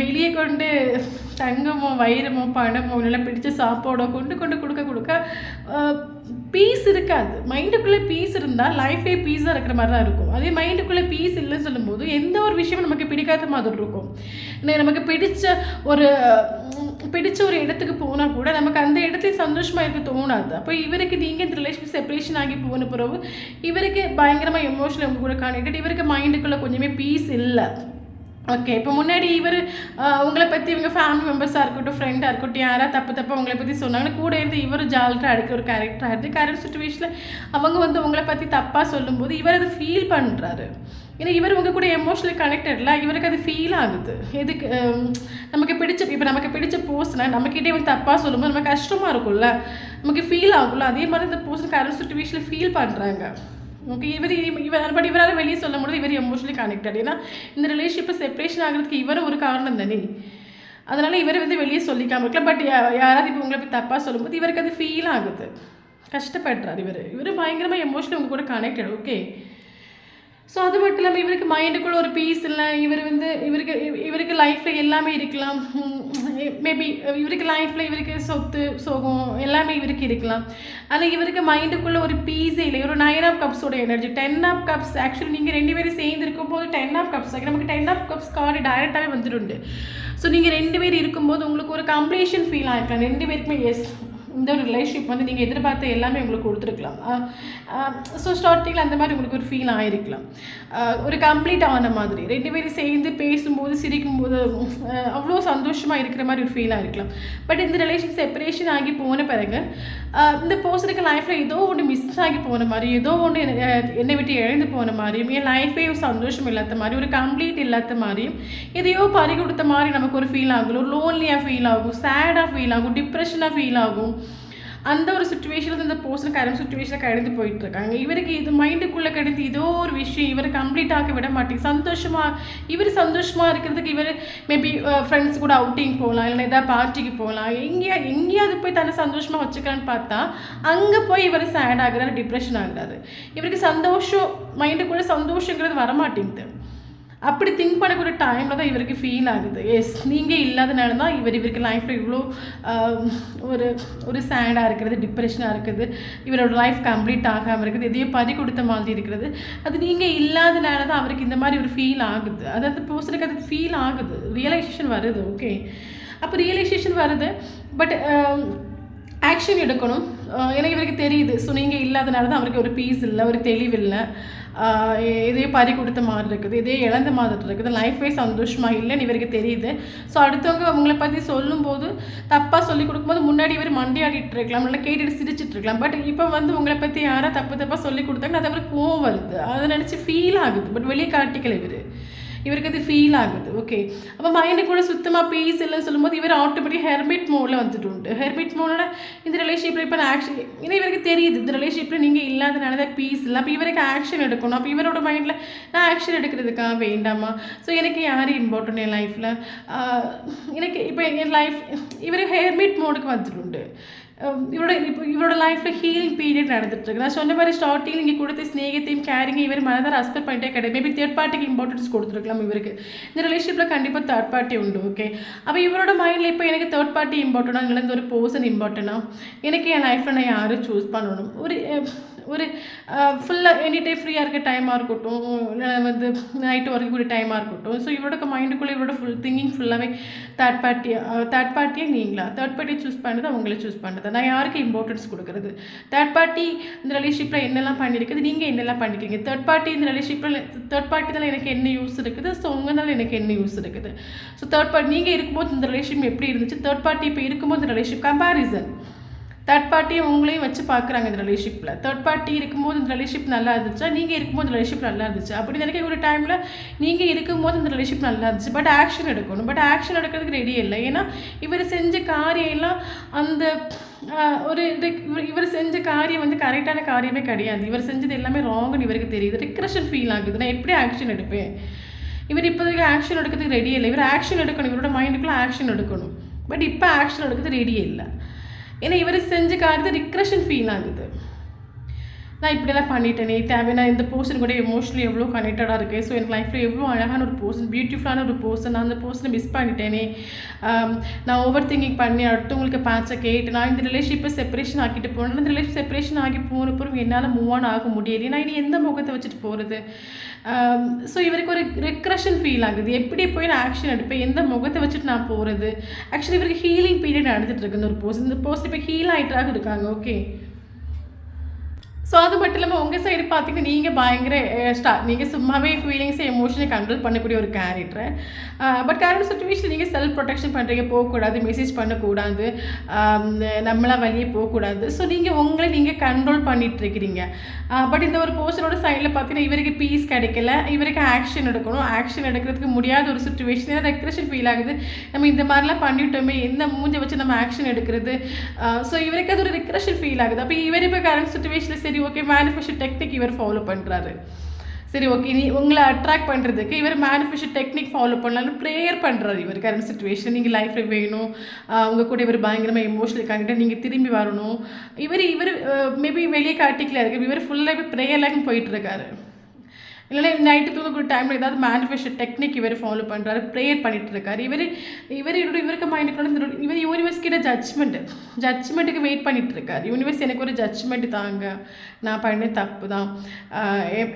வெளியே கொண்டு தங்கமோ வைரமோ பணமோ நல்லா பிடிச்ச சாப்பாடோ கொண்டு கொடுக்க பீஸ் இருக்காது. மைண்டுக்குள்ளே பீஸ் இருந்தால் லைஃபே பீஸாக இருக்கிற மாதிரி தான் இருக்கும். அதே மைண்டுக்குள்ளே பீஸ் இல்லைன்னு சொல்லும்போது எந்த ஒரு விஷயமும் நமக்கு பிடிக்காத மாதிரி இருக்கும். நமக்கு பிடிச்ச ஒரு இடத்துக்கு போனால் கூட நமக்கு அந்த இடத்துல சந்தோஷமாக இருக்க தோணாது. அப்போ இவருக்கு நீங்கள் இந்த ரிலேஷன்ஷிப் செப்பரேஷன் ஆகி போன பிறகு இவருக்கு பயங்கரமாக எமோஷனல் உங்க கூட கனெக்டட், இவருக்கு மைண்டுக்குள்ளே கொஞ்சமே பீஸ் இல்லை. ஓகே, இப்போ முன்னாடி இவர் உங்களை பற்றி இவங்க ஃபேமிலி மெம்பர்ஸாக இருக்கட்டும், ஃப்ரெண்டாக இருக்கட்டும், யாராவது தப்பாக உங்களை பற்றி சொன்னாங்கன்னா கூட இருந்து இவர் ஜாலியாக அடுக்க ஒரு கேரக்டராக இருக்குது. கரண்ட் சுச்சுவேஷனில் அவங்க வந்து உங்களை பற்றி தப்பாக சொல்லும்போது இவர் அதை ஃபீல் பண்ணுறாரு. ஏன்னா இவர் உங்கள் கூட எமோஷனலி கனெக்டட்ல, இவருக்கு அது ஃபீல் ஆகுது. எதுக்கு நமக்கு பிடிச்ச போஸ்ட்னா நம்மக்கிட்டே வந்து தப்பாக சொல்லும்போது நமக்கு கஷ்டமாக இருக்கும்ல, நமக்கு ஃபீல் ஆகும்ல. அதே மாதிரி இந்த போஸ்ட் கரண்ட் சுச்சுவேஷனில் ஃபீல் பண்ணுறாங்க. ஓகே, இவரால் வெளியே சொல்லும் போது இவர் எமோஷனலி கனெக்டட். ஏன்னா இந்த ரிலேஷன்ஷிப்பை செப்பரேஷன் ஆகிறதுக்கு இவர் ஒரு காரணம் தானே, அதனால் இவர் வந்து வெளியே சொல்லிக்காமல் இருக்கலாம். பட் யாராவது இப்போ உங்களை போய் தப்பாக சொல்லும்போது இவருக்கு அது ஃபீல் ஆகுது, கஷ்டப்படுறார். இவர் பயங்கரமாக எமோஷனலி உங்க கூட கனெக்டட். ஓகே, ஸோ அது மட்டும் இல்லாமல் இவருக்கு மைண்டுக்குள்ளே ஒரு பீஸ் இல்லை. இவருக்கு லைஃப்பில் எல்லாமே இருக்கலாம். மேபி இவருக்கு லைஃப்பில் இவருக்கு சொத்து சோகம் எல்லாமே இவருக்கு இருக்கலாம். ஆனால் இவருக்கு மைண்டுக்குள்ளே ஒரு பீஸே இல்லை. ஒரு 9 ஆஃப் கப்ஸோட எனர்ஜி, 10 ஆஃப் கப்ஸ். ஆக்சுவலி நீங்கள் 2 பேரும் சேர்ந்து இருக்கும்போது 10 ஆஃப் கப்ஸ் நமக்கு 10 ஆஃப் கப்ஸ் கார்டு டைரெக்டாகவே வந்துடுண்டு. ஸோ நீங்கள் 2 பேர் இருக்கும்போது உங்களுக்கு ஒரு கம்ப்ளீஷன் ஃபீல் ஆகிருக்கலாம். 2 பேருக்குமே எஸ், இந்த ஒரு ரிலேஷன்ஷிப் வந்து நீங்கள் எதிர்பார்த்த எல்லாமே உங்களுக்கு கொடுத்துருக்கலாம். ஸோ ஸ்டார்டிங்கில் அந்த மாதிரி உங்களுக்கு ஒரு ஃபீல் ஆகிருக்கலாம், ஒரு கம்ப்ளீட் ஆன மாதிரி. 2 பேரும் சேர்ந்து பேசும்போது சிரிக்கும்போது அவ்வளோ சந்தோஷமாக இருக்கிற மாதிரி ஒரு ஃபீல் ஆகிருக்கலாம். பட் இந்த ரிலேஷன் செப்பரேஷன் ஆகி போன பிறகு இந்த பர்சனுக்கு லைஃப்பில் ஏதோ ஒன்று மிஸ் ஆகி போன மாதிரி, ஏதோ ஒன்று என்னை விட்டு இழந்து போன மாதிரியும், என் லைஃபே சந்தோஷம் இல்லாத மாதிரி, ஒரு கம்ப்ளீட் இல்லாத மாதிரியும், எதையோ பறி கொடுத்த மாதிரி நமக்கு ஒரு ஃபீல் ஆகும். ஒரு லோன்லியாக ஃபீல் ஆகும், சேடாக ஃபீல் ஆகும், டிப்ரெஷனாக ஃபீல் ஆகும். அந்த ஒரு சுச்சுவேஷனில் இந்த பர்சன் கரண்ட் சுச்சுவேஷனில் கடந்து போயிட்டுருக்காங்க. இவருக்கு இது மைண்டுக்குள்ளே கடந்து ஏதோ ஒரு விஷயம் இவர் கம்ப்ளீட் ஆக விட மாட்டேங்க. இவர் சந்தோஷமாக இருக்கிறதுக்கு இவர் மேபி ஃப்ரெண்ட்ஸ் கூட அவுட்டிங் போகலாம், இல்லை ஏதாவது பார்ட்டிக்கு போகலாம், எங்கேயாவது போய் தன்னை சந்தோஷமாக வச்சுக்கலான்னு பார்த்தா அங்கே போய் இவர் சேட் ஆகுறாரு, டிப்ரெஷன் ஆகுறாரு. இவருக்கு சந்தோஷம், மைண்டுக்குள்ளே சந்தோஷங்கிறது வரமாட்டேங்குது. அப்படி திங்க் பண்ணக்கூடிய டைமில் தான் இவருக்கு ஃபீல் ஆகுது. எஸ், நீங்கள் இல்லாதனால தான் இவருக்கு லைஃப்பில் இவ்வளோ ஒரு ஒரு சேடாக இருக்கிறது, டிப்ரெஷனாக இருக்குது, இவரோட லைஃப் கம்ப்ளீட் ஆகாமல் இருக்குது, எதையோ பறி கொடுத்த மாதிரி இருக்கிறது. அது நீங்கள் இல்லாதனால தான் அவருக்கு இந்த மாதிரி ஒரு ஃபீல் ஆகுது. அதாவது பர்சனுக்கு அது ஃபீல் ஆகுது, ரியலைசேஷன் வருது. ஓகே, அப்போ ரியலைசேஷன் வருது. பட் ஆக்ஷன் எடுக்கணும். ஏன்னா இவருக்கு தெரியுது. ஸோ நீங்கள் இல்லாதனால தான் அவருக்கு ஒரு பீஸ் இல்லை, ஒரு தெளிவில்லை, இதே பறி கொடுத்த மாதிரி இருக்குது, இதே இழந்த மாதிரி இருக்குது, லைஃபே சந்தோஷமாக இல்லைன்னு இவருக்கு தெரியுது. ஸோ அடுத்தவங்க அவங்கள பற்றி சொல்லும்போது, தப்பாக சொல்லி கொடுக்கும்போது முன்னாடி இவர் மண்டியாடிட்டு இருக்கலாம், நல்லா கேட்டுட்டு சிரிச்சிட்டு இருக்கலாம். பட் இப்போ உங்களை பற்றி யாரோ தப்பாக சொல்லி கொடுத்தாங்கன்னா அது அவருக்கு கோவம் வருது, அதை நினச்சி ஃபீல் ஆகுது. பட் வெளியே காட்டிக்கல இவருக்கு அது ஃபீல் ஆகுது. ஓகே, அப்போ மைண்டு கூட சுத்தமாக பீஸ் இல்லைன்னு சொல்லும்போது இவர் ஆட்டோமேட்டிக் ஹெர்மிட் மோடில் வந்துட்டு உண்டு. ஹெர்மிட் மோடில் இந்த ரிலேஷன்ஷிப்பில் இப்போ நான் ஆக்சுவலி ஏன்னா இவருக்கு தெரியுது இந்த ரிலேஷன்ஷிப்பில் நீங்கள் இல்லாதனால தான் பீஸ் இல்லை. அப்போ இவருக்கு ஆக்ஷன் எடுக்கணும். அப்போ இவரோட மைண்டில் நான் ஆக்ஷன் எடுக்கிறதுக்காக வேண்டாமா? ஸோ எனக்கு யார் இம்பார்ட்டன்ட் என் லைஃப்பில்? எனக்கு இப்போ என் லைஃப் இவர் ஹெர்மிட் மோடுக்கு வந்துட்டு உண்டு. இவரோட லைஃப்பில் ஹீலிங் பீரியட் நடந்துட்டுருக்கு. நான் சொன்ன மாதிரி ஸ்டார்டிங் நீங்கள் கொடுத்த ஸ்நேகத்தையும் கேரிங்க இவர் மனதார ரெஸ்பெக்ட் பண்ணிட்டே கிடையாது. மேபி தேர்ட் பார்ட்டிக்கு இம்பார்ட்டன்ஸ் கொடுத்துருக்கலாம். இவருக்கு இந்த ரிலேஷன்ஷிப்பில் கண்டிப்பாக தேர்ட் பார்ட்டி உண்டு. ஓகே, அப்போ இவரோட மைண்டில் இப்போ எனக்கு தேர்ட் பார்ட்டி இம்பார்ட்டனா, இல்லைந்து ஒரு பர்சன் இம்பார்ட்டனா, எனக்கு என் லைஃப்பில் நான் யாரும் சூஸ் பண்ணணும், ஒரு ஃபுல்லாக எனி டைம் ஃப்ரீயாக இருக்க டைமாக இருக்கட்டும், இல்லை நைட்டு வரைக்கும் கூட டைமாக இருக்கட்டும். ஸோ இவரோட மைண்டுக்குள்ளே இவரோட திங்கிங் ஃபுல்லாகவே தேர்ட் பார்ட்டியாக நீங்களா, தேர்ட் பார்ட்டியை சூஸ் பண்ணுறது, அவங்களே சூஸ் பண்ணுறது, நான் யாருக்கு இம்பார்ட்டன்ஸ் கொடுக்குறது, தேர்ட் பார்ட்டி இந்த ரிலேஷன்ஷிப்பில் என்னெல்லாம் பண்ணியிருக்குது, நீங்கள் என்னெல்லாம் பண்ணிக்கிறீங்க, தேர்ட் பார்ட்டி இந்த ரிலேஷன்ஷிப்பில் தேர்ட் பார்ட்டினால எனக்கு என்ன யூஸ் இருக்குது, ஸோ உங்களால் எனக்கு என்ன யூஸ் இருக்குது. ஸோ தேர்ட் பார்ட்டி நீங்கள் இருக்கும்போது இந்த ரிலேஷன்ஷிப் எப்படி இருந்துச்சு, தேர்ட் பார்ட்டி இப்போ இருக்கும்போது இந்த ரிலேஷன்ஷிப் கம்பேரிசன், தேர்ட் பார்ட்டியை உங்களையும் வச்சு பார்க்குறாங்க இந்த ரிலேஷன்ஷிப்பில். தேர்ட் பார்ட்டி இருக்கும்போது இந்த ரிலேஷன்ஷிப் நல்லா இருந்துச்சா, நீங்கள் இருக்கும்போது இந்த ரிலேஷன்ஷிப் நல்லா இருந்துச்சு அப்படி நினைக்க ஒரு டைமில் நீங்கள் இருக்கும்போது இந்த ரிலேஷன்ஷிப் நல்லா இருந்துச்சு. பட் ஆக்ஷன் எடுக்கணும். பட் ஆக்ஷன் எடுக்கிறதுக்கு ரெடி இல்லை. ஏன்னா இவர் செஞ்ச காரியெல்லாம் அந்த ஒரு இவர் செஞ்ச காரியம் கரெக்டான காரியமே கிடையாது. இவர் செஞ்சது எல்லாமே ராங்குன்னு இவருக்கு தெரியுது. ரிக்ரெஷன் ஃபீல் ஆகுது. நான் எப்படி ஆக்ஷன் எடுப்பேன்? இவர் இப்போதைக்கு ஆக்ஷன் எடுக்கிறதுக்கு ரெடியே இல்லை. இவர் ஆக்ஷன் எடுக்கணும். இவரோட மைண்டுக்குள்ளே ஆக்ஷன் எடுக்கணும். பட் இப்போ ஆக்ஷன் எடுக்கிறது ரெடியே இல்லை. ஏன்னா இவர் செஞ்ச காரியத்தை ரிக்ரெஷன் ஃபீல் ஆகுது. நான் இப்படியெல்லாம் பண்ணிட்டேனே, நான் இந்த பர்சன் கூட எமோஷனலி எவ்வளோ கனெக்டடாக இருக்கேன். ஸோ எனக்கு லைஃப்பில் எவ்வளோ அழகான ஒரு பர்சன், பியூட்டிஃபுல்லான ஒரு பர்சன், நான் அந்த பர்சனை மிஸ் பண்ணிட்டேனே, நான் ஓவர் திங்கிங் பண்ணி அடுத்தவங்களுக்கு பேட்சை கேட்டு நான் இந்த ரிலேஷன்ஷிப்பை செப்பரேஷன் ஆக்கிட்டு போனேன். இந்த ரிலேஷன் செப்பரேஷன் ஆகி போனப்பறம் என்னால் மூவ் ஆன் ஆக முடியல. நான் இனி எந்த முகத்தை வச்சுட்டு போகிறது? ஸோ இவருக்கு ஒரு ரிக்ரெஷன் ஃபீல் ஆகுது. எப்படி போய் நான் ஆக்ஷன் எடுப்பேன், எந்த முகத்தை வச்சுட்டு நான் போகிறது? ஆக்சுவலி இவருக்கு ஹீலிங் பீரியட் நடந்துட்டு இருக்கு. இந்த பர்சன் இப்போ ஹீல் ஆகிட்டாக இருக்காங்க. ஓகே, ஸோ அது மட்டும் இல்லாமல் உங்கள் சைடு பார்த்தீங்கன்னா நீங்கள் பயங்கர நீங்கள் சும்மாவே ஃபீலிங்ஸை எமோஷனை கண்ட்ரோல் பண்ணக்கூடிய ஒரு கேரக்டர். பட் கரண்ட் சுச்சுவேஷன் நீங்கள் செல்ஃப் ப்ரொடெக்ஷன் பண்ணுறீங்க, போகக்கூடாது, மெசேஜ் பண்ணக்கூடாது, நம்மளாம் வெளியே போகக்கூடாது. ஸோ நீங்கள் கண்ட்ரோல் பண்ணிகிட்ருக்கிறீங்க. பட் இந்த ஒரு பர்சனோட சைடில் பார்த்தீங்கன்னா இவருக்கு பீஸ் கிடைக்கல, இவருக்கு ஆக்ஷன் எடுக்கணும். ஆக்ஷன் எடுக்கிறதுக்கு முடியாத ஒரு சுச்சுவேஷன், ஏன்னா ரெக்ரெஷன் ஃபீல் ஆகுது. நம்ம இந்த மாதிரிலாம் பண்ணிவிட்டோமே, எந்த மூஞ்சை வச்சு நம்ம ஆக்ஷன் எடுக்கிறது? ஸோ இவருக்கு அது ஒரு ரெக்ரெஷன் ஃபீல் ஆகுது. அப்போ இவர் இப்போ கரண்ட் சுச்சுவேஷனில் சரி ஓகே மேனிஃபெஸ்ட் டெக்னிக் இவர் ஃபாலோ பண்ணுறாரு. சரி ஓகே, நீ உங்களை அட்ராக்ட் பண்ணுறதுக்கு இவர் மேனிஃபெஸ்ட் டெக்னிக் ஃபாலோ பண்ணலான்னு ப்ரேயர் பண்ணுறாரு. இவர் கரண்ட் சுச்சுவேஷன் நீங்கள் லைஃப்பில் வேணும், உங்கள் கூட இவர் பயங்கரமாக எமோஷனல் கண்டிப்பாக நீங்கள் திரும்பி வரணும். இவர் மேபி வெளியே காட்டிக்கல இருக்கு. இவர் ஃபுல்லாக இப்போ ப்ரேயர்லாம் போயிட்டுருக்காரு. இல்லைன்னா நைட்டு தூங்கக்கூடிய டைமில் ஏதாவது மேனிஃபெஸ்ட் டெக்னிக் இவர் ஃபாலோ பண்ணுறாரு, ப்ரேயர் பண்ணிட்டு இருக்காரு. இவருக்கு மைண்டுக்குள்ள இவர் யூனிவர்ஸ் கிட்ட ஜட்ஜ்மெண்ட்டுக்கு வெயிட் பண்ணிட்டு இருக்காரு. யூனிவர்ஸ் எனக்கு ஒரு ஜட்ஜ்மெண்ட் தாங்க, நான் பண்ண தப்பு தான்,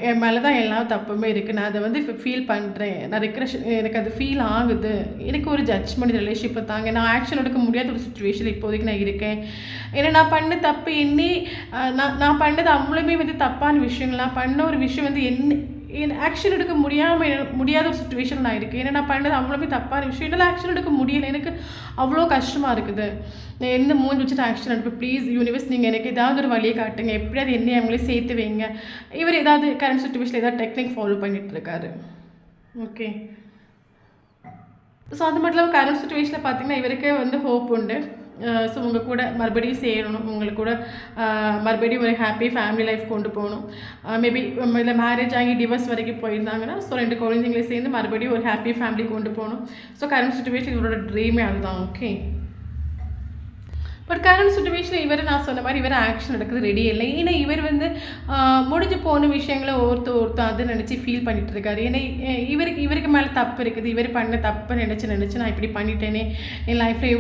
என் மேலே தான் எல்லாம் தப்புமே இருக்குது, நான் அதை ஃபீல் பண்ணுறேன், நான் ரிக்ரெஷன் எனக்கு அது ஃபீல் ஆகுது, எனக்கு ஒரு ஜட்ஜ்மெண்ட் ரிலேஷன்ஷிப்பை தாங்க, நான் ஆக்ஷன் எடுக்க முடியாத ஒரு சுச்சுவேஷன் இப்போதைக்கு நான் இருக்கேன். ஏன்னா நான் பண்ண தப்பு நான் பண்ணது அவ்வளோமே தப்பான விஷயங்கள், நான் பண்ண ஒரு விஷயம் ஆக்ஷன் எடுக்க முடியாத ஒரு சுச்சுவேஷன் நான் இருக்கேன். ஏன்னா நான் பண்ணது அவ்வளோமே தப்பான விஷயம், என்னால் ஆக்ஷன் எடுக்க முடியலை, எனக்கு அவ்வளோ கஷ்டமாக இருக்குது. நான் எந்த மூஞ்சி வச்சுட்டு ஆக்ஷன் எடுப்பேன்? ப்ளீஸ் யூனிவர்ஸ் நீங்கள் எனக்கு ஏதாவது ஒரு வழியை காட்டுங்க, எப்படியாவது என்னை அவங்களே சேர்த்து வைங்க. இவர் ஏதாவது கரண்ட் சுச்சுவேஷனில் ஏதாவது டெக்னிக் ஃபாலோ பண்ணிகிட்ருக்காரு. ஓகே, ஸோ அது மட்டும் இல்லாமல் கரண்ட் சுச்சுவேஷனில் பார்த்தீங்கன்னா இவருக்கு ஹோப் உண்டு. ஸோ உங்கள் கூட மறுபடியும் சேரணும், உங்களுக்கு கூட மறுபடியும் ஒரு ஹாப்பி ஃபேமிலி லைஃப் கொண்டு போகணும். மேபி இல்லை மேரேஜ் ஆகி டிவோர்ஸ் வரைக்கும் போயிருந்தாங்கன்னா ஸோ 2 குழந்தைங்களையும் சேர்ந்து மறுபடியும் ஒரு ஹாப்பி ஃபேமிலி கொண்டு போகணும். ஸோ கரண்ட் சுச்சுவேஷன் இவரோட ட்ரீமே அதுதான். ஓகே, பட் கரண்ட் சுச்சுவேஷனில் இவர் நான் சொன்ன மாதிரி இவர் ஆக்ஷன் எடுக்கிறது ரெடி இல்லை. ஏன்னா இவர் வந்து முடிஞ்சு போன விஷயங்களை ஒருத்தர் அதை நினச்சி ஃபீல் பண்ணிட்டு இருக்காரு. ஏன்னா இவருக்கு மேலே தப்பு இருக்குது, இவர் பண்ண தப்பை நினச்சி நான் இப்படி பண்ணிட்டேனே, என் லைஃப்பில்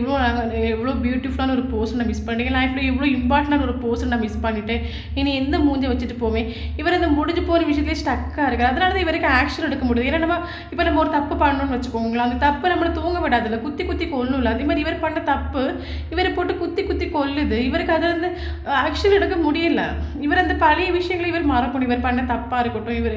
எவ்வளோ பியூட்டிஃபுல்லான ஒரு பர்சன் நான் மிஸ் பண்ணிட்டேன், என் லைஃப்பில் எவ்வளோ இம்பார்ட்டண்டான ஒரு பர்சன் நான் மிஸ் பண்ணிட்டேன், இனி எந்த மூஞ்சை வச்சுட்டு போவேன். இவர் அந்த முடிஞ்சு போன விஷயத்துலேயே ஸ்டக்காக இருக்கார். அதனால தான் இவருக்கு ஆக்ஷன் எடுக்க முடியுது. ஏன்னா நம்ம ஒரு தப்பு பண்ணணும்னு வச்சுக்கோங்களேன், அந்த தப்பு நம்மளை தூங்க விடாதுல்ல, குத்தி கொல்லும் இல்லை. அதே மாதிரி இவர் பண்ண தப்பு இவரை போட்டு குத்தி கொல்லுது. இவருக்கு அதை வந்து ஆக்ஷன் எடுக்க முடியல. இவர் அந்த பழைய விஷயங்களை இவர் மறக்கணும். இவர் பண்ண தப்பாக இருக்கட்டும், இவர்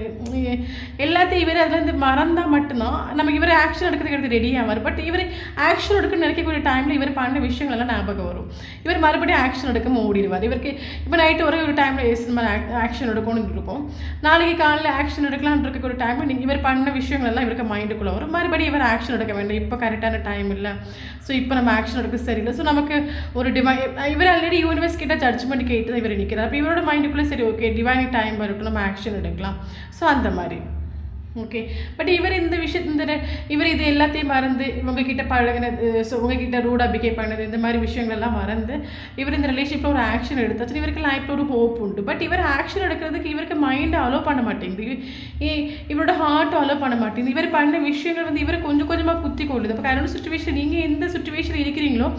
எல்லாத்தையும் இவர் அதுலேருந்து மறந்தால் மட்டும்தான் நமக்கு இவர் ஆக்ஷன் எடுக்கிறதுக்கு ரெடி ஆவார். பட் இவர் ஆக்ஷன் எடுக்க நினைக்கக்கூடிய டைமில் இவர் பண்ண விஷயங்கள்லாம் ஞாபகம் வரும். இவர் மறுபடியும் ஆக்ஷன் எடுக்க ஓடிடுவார். இவருக்கு இப்போ நைட்டு ஒரு டைமில் நம்ம ஆக்ஷன் எடுக்கணும்னு இருக்கும், நாளைக்கு காலையில் ஆக்ஷன் எடுக்கலாம்னு இருக்க ஒரு டைமில் இவர் பண்ண விஷயங்கள்லாம் இவருக்கு மைண்டுக்குள்ளே வரும். மறுபடியும் இவர் ஆக்ஷன் எடுக்க வேண்டாம், இப்போ கரெக்டான டைம் இல்லை, ஸோ இப்போ நம்ம ஆக்ஷன் எடுக்க சரியில்லை. ஸோ நமக்கு ஒரு இவர் ஆல்ரெடி யூனிவர்ஸ் கிட்ட ஜட்ஜ்மெண்ட் கேட்டு தான் இவர் நிற்கிறார். அப்போ இவரோட மைண்டுக்குள்ளே சரி ஓகே டிவைன் டைம் வரட்டும், நம்ம ஆக்ஷன் எடுக்கலாம். ஸோ அந்த மாதிரி ஓகே. பட் இவர் இந்த விஷயத்து இவர் இது எல்லாத்தையும் மறந்து உங்ககிட்ட பழகினது, ஸோ உங்ககிட்ட ரூடாக பிஹேவ் பண்ணது, இந்த மாதிரி விஷயங்கள்லாம் மறந்து இவர் இந்த ரிலேஷன்ஷிப்பில் ஒரு ஆக்ஷன் எடுத்தாச்சு. இவருக்கு லைஃப்பில் ஒரு ஹோப் உண்டு. பட் இவர் ஆக்ஷன் எடுக்கிறதுக்கு இவருக்கு மைண்டை அலோவ் பண்ண மாட்டேங்குது, இவரோட ஹார்ட்டை அலோவ் பண்ண மாட்டேங்குது. இவர் பண்ண விஷயங்கள் வந்து இவரை கொஞ்சம் கொஞ்சமாக குத்தி கொள்ளுது. அப்போ கரண்ட் சுச்சுவேஷன் நீங்கள் எந்த சுச்சுவேஷன் இருக்கிறீங்களோ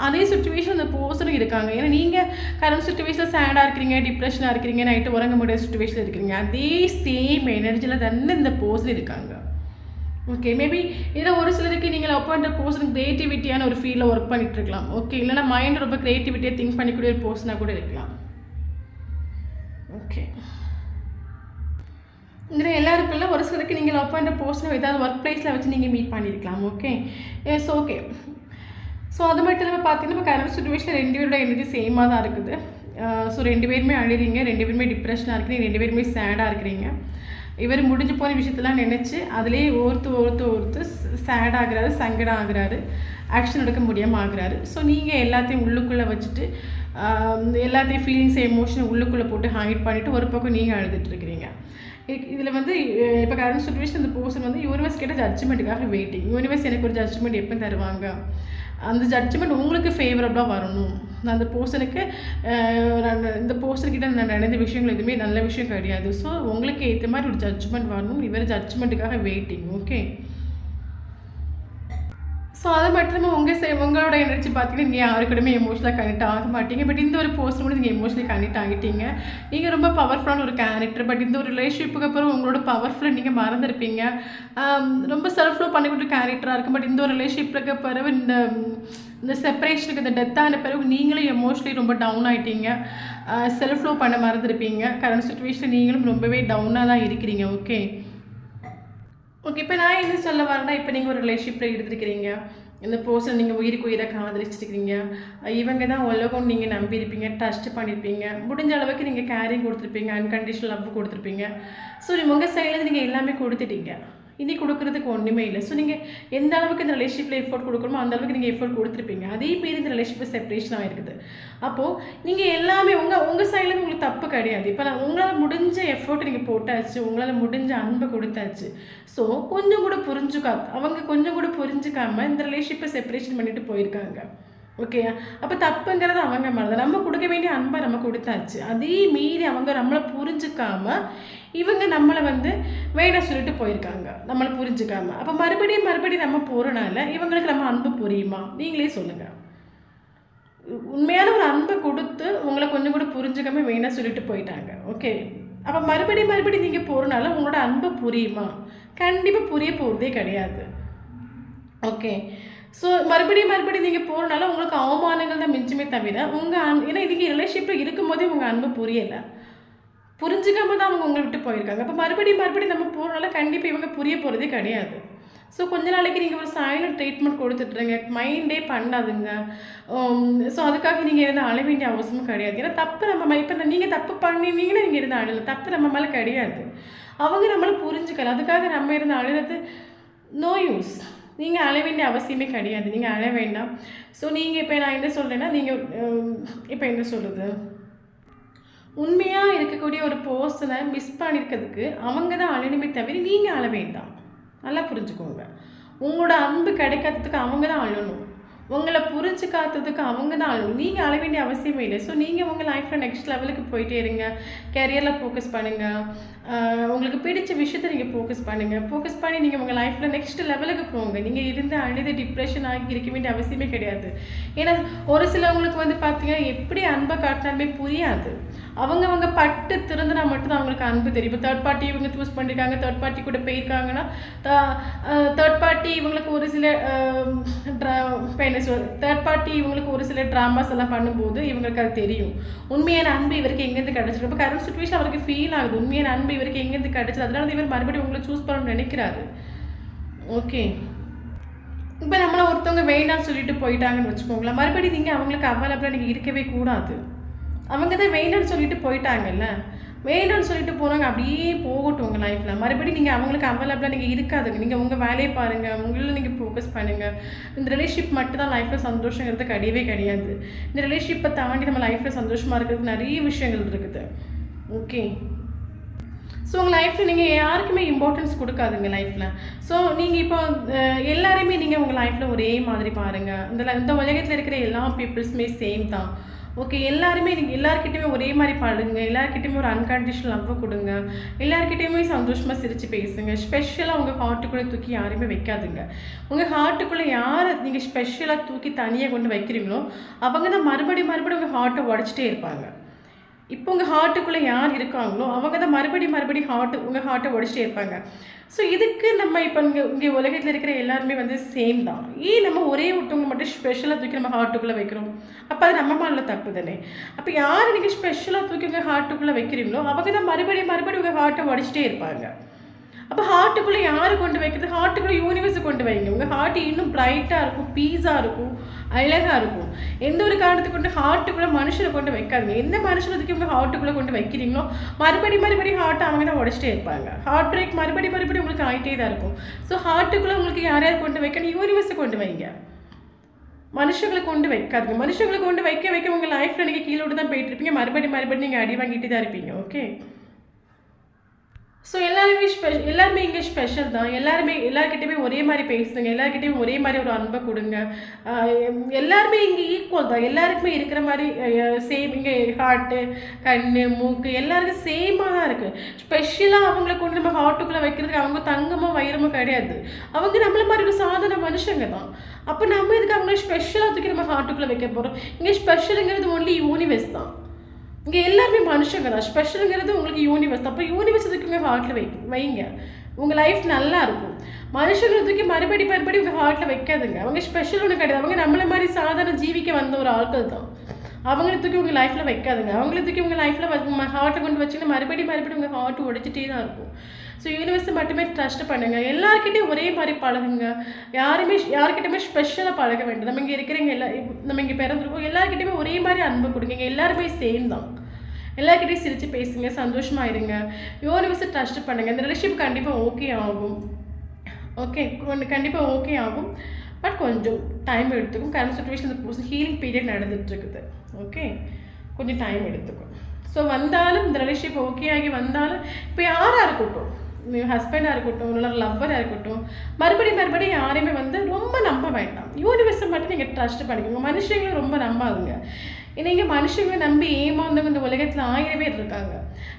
அதே சுச்சுவேஷன் அந்த பர்சனும் இருக்காங்க. ஏன்னா நீங்கள் கரண்ட் சுச்சுவேஷனில் சேடாக இருக்கிறீங்க, டிப்ரெஷனாக இருக்கிறீங்க, நைட்டு உறங்க முடியாத சுச்சுவேஷனில் இருக்கிறீங்க, அதே சேம் எனர்ஜியில் தானே இந்த பர்சன் இருக்காங்க. ஓகே, மேபி ஏதோ ஒரு சிலருக்கு நீங்கள் லவ் பண்ணுற பர்சனுக்கு க்ரியேட்டிவிட்டியான ஒரு ஃபீலில் ஒர்க் பண்ணிட்டு இருக்கலாம். ஓகே, இல்லைனா மைண்ட் ரொம்ப க்ரியேட்டிவிட்டியாக திங்க் பண்ணிக்கூடிய ஒரு பர்சனாக கூட இருக்கலாம். ஓகே, இதில் எல்லாருக்குள்ள ஒரு சிலருக்கு நீங்கள் லவ் பண்ணுற பர்சனை ஏதாவது ஒர்க் பிளேஸில் வச்சு நீங்கள் மீட் பண்ணியிருக்கலாம். Okay, S okay. ஸோ அது மட்டும் இல்லாமல் பார்த்தீங்கன்னா இப்போ கரண்ட் சுச்சுவேஷனில் 2 பேரோட எனர்ஜி சேமாக தான் இருக்குது. ஸோ 2 பேருமே அழுறீங்க, 2 பேருமே டிப்ரெஷனாக இருக்கிறீங்க, 2 பேருமே சேடாக இருக்கிறீங்க. இவர் முடிஞ்சு போன விஷயத்தெல்லாம் நினச்சி அதுலேயே ஒருத்து சேட் ஆகுறாரு, சங்கடம் ஆகுறாரு, ஆக்ஷன் எடுக்க முடியாமல் ஆகுறாரு. ஸோ நீங்கள் எல்லாத்தையும் உள்ளுக்குள்ளே வச்சுட்டு எல்லாத்தையும் ஃபீலிங்ஸ் எமோஷனை உள்ளுக்குள்ளே போட்டு ஹைட் பண்ணிவிட்டு ஒரு பக்கம் நீங்கள் அழுதுட்டுருக்கிறீங்க. இதில் வந்து இப்போ கரண்ட் சுச்சுவேஷன் இந்த பர்சன் வந்து யூனிவர்ஸ் கிட்ட ஜட்ஜ்மெண்ட்டுக்காக வெயிட்டிங். யூனிவர்ஸ் எனக்கு ஒரு ஜட்ஜ்மெண்ட் எப்போ தருவாங்க, அந்த ஜட்ஜ்மெண்ட் உங்களுக்கு ஃபேவரபுளாக வரணும். நான் அந்த பர்சனுக்கு இந்த பர்சன்கிட்ட நான் நடந்த விஷயங்கள் எதுவுமே நல்ல விஷயம் கிடையாது. ஸோ உங்களுக்கு ஏற்ற மாதிரி ஒரு ஜட்ஜ்மெண்ட் வரணும். இவர் ஜட்ஜ்மெண்ட்டுக்காக வெயிட்டிங். ஓகே, ஸோ அதை மட்டும் உங்களோட எனர்ஜி பார்த்தீங்கன்னா நீங்கள் யாருக்கூடமே எமோஷனலாக கனெக்ட் ஆக மாட்டீங்க. பட் இந்த ஒரு பர்சன் கூட நீங்கள் எமோஷனலி கனெக்ட் ஆகிட்டீங்க. நீங்கள் ரொம்ப பவர்ஃபுல்லான ஒரு கேரக்டர். பட் இந்த ஒரு ரிலேஷன்ஷிப்புக்கு அப்புறம் உங்களோட பவர்ஃபுல்லாக நீங்கள் மறந்துருப்பீங்க. ரொம்ப செல்ஃப் லவ் பண்ணக்கூடிய கேரக்டராக இருக்கும். பட் இந்த ஒரு ரிலேஷன்ஷிப்புக்கு பிறகு இந்த செப்பரேஷனுக்கு இந்த டெத்தான பிறகு நீங்களும் எமோஷனலி ரொம்ப டவுன் ஆகிட்டீங்க. செல்ஃப் லவ் பண்ண மறந்துருப்பீங்க. கரண்ட் சுச்சுவேஷனில் நீங்களும் ரொம்பவே டவுனாக தான் இருக்கிறீங்க. ஓகே ஓகே, இப்போ நான் என்ன சொல்ல வரேன்னா, இப்போ நீங்கள் ஒரு ரிலேஷன்ஷிப்பில் இருந்திருக்கிறீங்க, இந்த பர்சன் நீங்கள் உயிருக்கு உயிரை காதலிச்சிருக்கிறீங்க, இவங்க தான் உலகம் நீங்கள் நம்பியிருப்பீங்க, டஸ்ட் பண்ணியிருப்பீங்க, முடிஞ்ச அளவுக்கு நீங்கள் கேரிங் கொடுத்துருப்பீங்க, அன்கண்டிஷனல் லவ் கொடுத்துருப்பீங்க. ஸோ உங்கள் சைட்லேருந்து நீங்கள் எல்லாமே கொடுத்துட்டீங்க, இனி கொடுக்குறதுக்கு ஒன்றுமே இல்லை. ஸோ நீங்கள் எந்த அளவுக்கு இந்த ரிலேஷன்ஷிப்பில் எஃபோர்ட் கொடுக்கணுமோ அந்த அளவுக்கு நீங்கள் எஃபோர்ட் கொடுத்துருப்பீங்க. அதே மாரி இந்த ரிலேஷன்ஷிப் செப்பரேஷன் ஆகிருக்குது. அப்போது நீங்கள் எல்லாமே உங்கள் சைட்லேருந்து உங்களுக்கு தப்பு கிடையாது. இப்போ உங்களால் முடிஞ்ச எஃபோர்ட் நீங்கள் போட்டாச்சு, உங்களால் முடிஞ்ச அன்பை கொடுத்தாச்சு. ஸோ கொஞ்சம் கூட அவங்க கொஞ்சம் கூட புரிஞ்சுக்காமல் இந்த ரிலேஷன்ஷிப்பை செப்பரேஷன் பண்ணிட்டு போயிருக்காங்க. ஓகே, அப்போ தப்புங்கிறது அவங்க மேலே தான். நம்ம கொடுக்க வேண்டிய அன்பை நம்ம கொடுத்தாச்சு. அதே மீறி அவங்க நம்மளை புரிஞ்சுக்காமல் இவங்க நம்மளை வந்து வேணாம் சொல்லிட்டு போயிருக்காங்க, நம்மளை புரிஞ்சுக்காமல். அப்போ மறுபடியும் நம்ம போகிறனால இவங்களுக்கு நம்ம அன்பு புரியுமா? நீங்களே சொல்லுங்கள். உண்மையான ஒரு அன்பை கொடுத்து உங்களை கொஞ்சம் கூட புரிஞ்சுக்காம வேணாம் சொல்லிட்டு போயிட்டாங்க. ஓகே, அப்போ மறுபடியும் நீங்கள் போகிறனால உங்களோட அன்பை புரியுமா? கண்டிப்பாக புரிய போகிறதே கிடையாது. ஓகே, ஸோ மறுபடியும் நீங்கள் போகிறனால உங்களுக்கு அவமானங்கள் தான் மிஞ்சுமே தவிர ஏன்னா இதுக்கு ரிலேஷன்ஷிப்பில் இருக்கும்போதே உங்கள் அன்பு புரியலை, புரிஞ்சுக்காம தான் அவங்க உங்களை விட்டு போயிருக்காங்க. அப்போ மறுபடியும் நம்ம போகிறனால கண்டிப்பாக இவங்க புரிய போகிறதே கிடையாது. ஸோ கொஞ்ச நாளைக்கு நீங்கள் ஒரு சைலண்ட் ட்ரீட்மெண்ட் கொடுத்துட்ருங்க, மைண்டே பண்ணாதுங்க. ஸோ அதுக்காக நீங்கள் இருந்து அழ வேண்டிய அவசியமும் கிடையாது. ஏன்னா தப்பு நம்ம இப்போ நீங்கள் தப்பு பண்ணினீங்கன்னா நீங்கள் இருந்து அழல, தப்பு நம்ம மேலே கிடையாது. அவங்க நம்மளை புரிஞ்சுக்கல, அதுக்காக நம்ம இருந்து அழுறது நோ யூஸ். நீங்கள் அழ வேண்டிய அவசியமே கிடையாது, நீங்கள் அழ வேண்டாம். ஸோ நீங்கள் இப்போ நான் என்ன சொல்கிறேன்னா, நீங்கள் இப்போ என்ன சொல்கிறது, உண்மையாக இருக்கக்கூடிய ஒரு பர்சனை மிஸ் பண்ணியிருக்கிறதுக்கு அவங்க தான் அழணுமே தவிர நீங்கள் அழ வேண்டாம். நல்லா புரிஞ்சுக்கோங்க, உங்களோட அன்பு கிடைக்காததுக்கு அவங்க தான் அழணும். உங்களை புரிஞ்சுக்காததுக்கு அவங்க தான் அழணும், நீங்கள் அழ வேண்டிய அவசியமே இல்லை. ஸோ நீங்கள் உங்கள் லைஃப்பில் நெக்ஸ்ட் லெவலுக்கு போயிட்டே இருங்க. கேரியரில் ஃபோக்கஸ் பண்ணுங்கள். உங்களுக்கு பிடிச்ச விஷயத்தை நீங்கள் ஃபோக்கஸ் பண்ணுங்கள். ஃபோக்கஸ் பண்ணி நீங்கள் உங்கள் லைஃப்பில் நெக்ஸ்ட் லெவலுக்கு போங்க. நீங்கள் இருந்து அழுது டிப்ரெஷன் ஆகி இருக்க வேண்டிய அவசியமே கிடையாது. ஏன்னா ஒரு சிலவங்களுக்கு வந்து பார்த்தீங்கன்னா எப்படி அன்பை காட்டினாலுமே புரியாது. அவங்க பட்டு திருந்தினா மட்டும்தான் அவங்களுக்கு அன்பு தெரியும். இப்போ தேர்ட் பார்ட்டி இவங்க சூஸ் பண்ணியிருக்காங்க, தேர்ட் பார்ட்டி கூட போயிருக்காங்கன்னா தேர்ட் பார்ட்டி இவங்களுக்கு ஒரு சில தேர்ட் பார்ட்டி இவங்களுக்கு ஒரு சில ட்ராமாஸ் எல்லாம் பண்ணும்போது இவங்களுக்கு அது தெரியும். உண்மையான அன்பு இவருக்கு எங்கேருந்து கிடச்சிருக்கு. இப்போ கரண்ட் சுச்சுவேஷன் அவருக்கு ஃபீல் ஆகுது, உண்மையான அன்பு இவருக்கு எங்கேருந்து கிடச்சிது. அதனால இவர் மறுபடியும் உங்களை சூஸ் பண்ணணும்னு நினைக்கிறாரு. ஓகே, இப்போ நம்மளை ஒருத்தவங்க வேண்டாம்னு சொல்லிட்டு போயிட்டாங்கன்னு வச்சுக்கோங்களேன், மறுபடியும் நீங்கள் அவங்களுக்கு அவைலபிளாக நீங்கள் இருக்கவே கூடாது. அவங்க தான் வேணும்னு சொல்லிட்டு போயிட்டாங்கல்ல, வேணும்னு சொல்லிட்டு போனாங்க, அப்படியே போகட்டும் உங்கள் லைஃப்பில். மறுபடியும் நீங்கள் அவங்களுக்கு அவைலபிளாக நீங்கள் இருக்காதுங்க. நீங்கள் உங்கள் வேலையை பாருங்கள், உங்களில் நீங்கள் ஃபோக்கஸ் பண்ணுங்கள். இந்த ரிலேஷன்ஷிப் மட்டும் தான் லைஃப்பில் சந்தோஷங்கிறது கிடையவே கிடையாது. இந்த ரிலேஷன்ஷிப்பை தாண்டி நம்ம லைஃப்பில் சந்தோஷமாக இருக்கிறதுக்கு நிறைய விஷயங்கள் இருக்குது. ஓகே, ஸோ உங்கள் லைஃப்பில் நீங்கள் யாருக்குமே இம்பார்ட்டன்ஸ் கொடுக்காதுங்க லைஃப்பில். ஸோ நீங்கள் இப்போ எல்லாருமே நீங்கள் உங்கள் லைஃப்பில் ஒரே மாதிரி பாருங்கள். இந்த உலகத்தில் இருக்கிற எல்லா பீப்புள்ஸுமே சேம் தான். ஓகே, எல்லாருமே நீங்கள் எல்லாருக்கிட்டையுமே ஒரே மாதிரி பாடுங்க. எல்லாருக்கிட்டையுமே ஒரு அன்கண்டிஷனல் லவ்வை கொடுங்க. எல்லாருக்கிட்டையுமே சந்தோஷமாக சிரித்து பேசுங்க. ஸ்பெஷலாக உங்கள் ஹார்ட்டுக்குள்ளே தூக்கி யாரையுமே வைக்காதுங்க. உங்கள் ஹார்ட்டுக்குள்ளே யாரை நீங்கள் ஸ்பெஷலாக தூக்கி தனியாக கொண்டு வைக்கிறீங்களோ அவங்க தான் மறுபடியும் உங்கள் ஹார்ட்டை உடச்சிட்டே இருப்பாங்க. இப்போ உங்கள் ஹார்ட்டுக்குள்ளே யார் இருக்காங்களோ அவங்க தான் மறுபடியும் உங்கள் ஹார்ட்டை உடச்சிட்டே இருப்பாங்க. ஸோ இதுக்கு நம்ம இப்போ இங்கே உலகத்தில் இருக்கிற எல்லாருமே வந்து சேம் தான். ஏன் நம்ம ஒரே ஒருத்தவங்க மட்டும் ஸ்பெஷலாக தூக்கி நம்ம ஹார்ட்டுக்குள்ளே வைக்கிறோம்? அப்போ அது நம்ம மேலே தப்பு தானே. அப்போ யார் நீங்கள் ஸ்பெஷலாக தூக்கி உங்கள் ஹார்ட்டுக்குள்ளே வைக்கிறீங்களோ அவங்க தான் மறுபடியும் உங்கள் ஹார்ட்டை உடச்சிட்டே இருப்பாங்க. அப்போ ஹார்ட்டுக்குள்ளே யார் கொண்டு வைக்கிறது? ஹார்ட்டுக்குள்ளே யூனிவர்ஸை கொண்டு வைங்க. உங்கள் ஹார்ட் இன்னும் பிரைட்டாக இருக்கும், பீஸாக இருக்கும், அழகாக இருக்கும். எந்த ஒரு காரணத்தை கொண்டு ஹார்ட்டுக்குள்ளே மனுஷனை கொண்டு வைக்காதுங்க. எந்த மனுஷனத்துக்கு உங்கள் ஹார்ட்டுக்குள்ளே கொண்டு வைக்கிறீங்களோ மறுபடியும் ஹார்ட்டை அவங்க தான் உடச்சிட்டே இருப்பாங்க. ஹார்ட் பிரேக் மறுபடியும் உங்களுக்கு ஆகிட்டே தான் இருக்கும். ஸோ ஹார்ட்டுக்குள்ளே உங்களுக்கு யாரையாவது கொண்டு வைக்கணும், யூனிவர்ஸை கொண்டு வைங்க. மனுஷங்களை கொண்டு வைக்காதுங்க. மனுஷங்களை கொண்டு வைக்க உங்கள் லைஃப்பில் நீங்கள் கீழோடு தான் போயிட்டு இருப்பீங்க. மறுபடியும் நீங்கள் அடி வாங்கிட்டு தான் இருப்பீங்க. ஓகே, ஸோ எல்லாருமே இங்கே ஸ்பெஷல் தான். எல்லாருக்கிட்டையுமே ஒரே மாதிரி பேசுங்க. எல்லாருக்கிட்டையும் ஒரே மாதிரி ஒரு அன்பை கொடுங்க. எல்லாருமே இங்கே ஈக்குவல் தான். எல்லாருக்குமே இருக்கிற மாதிரி சேம். இங்கே ஹார்ட்டு, கண், மூக்கு எல்லாருக்கும் சேமாக தான் இருக்குது. ஸ்பெஷலாக அவங்கள கொண்டு நம்ம ஹார்ட்டுக்குள்ளே வைக்கிறதுக்கு அவங்க தங்கமோ வைரமோ கிடையாது. அவங்க நம்மள மாதிரி ஒரு சாதாரண மனுஷங்க தான். அப்போ நம்ம இதுக்கு அவங்கள ஸ்பெஷலாக தூக்கி நம்ம ஹார்ட்டுக்குள்ளே வைக்க போகிறோம்? இங்கே ஸ்பெஷலுங்கிறது ஒன்லி யூனிவர்ஸ் தான். இங்கே எல்லாருமே மனுஷங்க தான். ஸ்பெஷலுங்கிறது உங்களுக்கு யூனிவர்ஸ் தான். அப்போ யூனிவர்ஸ் தூக்கி உங்கள் ஹார்ட்டில் வைங்க. உங்கள் லைஃப் நல்லா இருக்கும். மனுஷங்களை தூக்கி மறுபடி உங்கள் ஹார்ட்டில் வைக்காதுங்க. அவங்க ஸ்பெஷல் ஒன்று கிடையாது. அவங்க நம்மளை மாதிரி சாதாரண ஜீவிக்க வந்த ஒரு ஆட்கள் தான். அவங்கள தூக்கி உங்கள் லைஃப்பில் வைக்காதுங்க. அவங்கள தூக்கி உங்கள் லைஃப்பில் ஹார்ட்டை கொண்டு வச்சிங்கன்னா மறுபடி உங்கள் ஹார்ட் உடைச்சிட்டே தான் இருக்கும். ஸோ யூனிவர்ஸை மட்டுமே ட்ரஸ்ட் பண்ணுங்கள். எல்லாருக்கிட்டையும் ஒரே மாதிரி பழகுங்க. யாருக்கிட்டையுமே ஸ்பெஷலாக பழக வேண்டாம். நம்ம இங்கே இருக்கிறவங்க நம்ம இங்கே பிறந்திருக்கோம். எல்லாருக்கிட்டையுமே ஒரே மாதிரி அன்பு கொடுங்க. எல்லாருமே சேம் தான். எல்லாருக்கிட்டையும் சிரித்து பேசுங்க, சந்தோஷமாக இருங்க. யூனிவர்ஸை ட்ரஸ்ட் பண்ணுங்கள். இந்த ரிலேஷன்ஷிப் கண்டிப்பாக ஓகே ஆகும். ஓகே, கண்டிப்பாக ஓகே ஆகும். பட் கொஞ்சம் டைம் எடுத்துக்கும். கரண்ட் சுச்சுவேஷன் இந்த ஹீலிங் பீரியட் நடந்துகிட்ருக்குது. ஓகே, கொஞ்சம் டைம் எடுத்துக்கும். ஸோ வந்தாலும் இந்த ரிலேஷன்ஷிப் ஓகே ஆகி வந்தாலும் இப்போ யாராக இருக்கட்டும், ஹஸ்பண்டாக இருக்கட்டும், இல்லை லவ்வராக இருக்கட்டும், மறுபடியும் யாரையுமே வந்து ரொம்ப நம்ப வேண்டாம். யூனிவர்ஸை மட்டும் நீங்கள் ட்ரஸ்ட் பண்ணிக்கோங்க. மனுஷங்களும் ரொம்ப நம்பாதுங்க. நீங்கள் மனுஷங்களை நம்பி ஏமாந்தவங்க இந்த உலகத்தில் 1000 பேர் இருக்காங்க.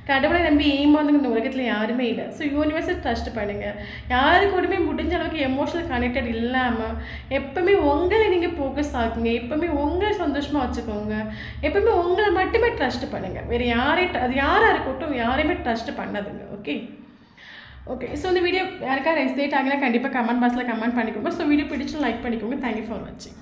கடவுளை நம்பி ஏமாந்தவங்க இந்த உலகத்தில் யாருமே இல்லை. ஸோ யூனிவர்ஸை ட்ரஸ்ட் பண்ணுங்கள். யாரு கூடமே முடிஞ்ச அளவுக்கு எமோஷனல் கனெக்டட் இல்லாமல் எப்பவுமே உங்களை நீங்கள் ஃபோக்கஸ் ஆகுங்க. எப்பவுமே உங்களை சந்தோஷமாக வச்சுக்கோங்க. எப்பவுமே உங்களை மட்டுமே ட்ரஸ்ட் பண்ணுங்கள். வேறு அது யாராக இருக்கட்டும், யாரையுமே ட்ரஸ்ட் பண்ணாதுங்க. ஓகே, ஸோ இந்த வீடியோ யாருக்காவது ரெசிடேட் ஆகினா கண்டிப்பாக கமெண்ட் பாக்ஸில் கமெண்ட் பண்ணிக்கோங்க. ஸோ வீடியோ பிடிச்சி லைக் பண்ணிக்கோங்க. தேங்க்யூ ஃபார் வாட்சிங்.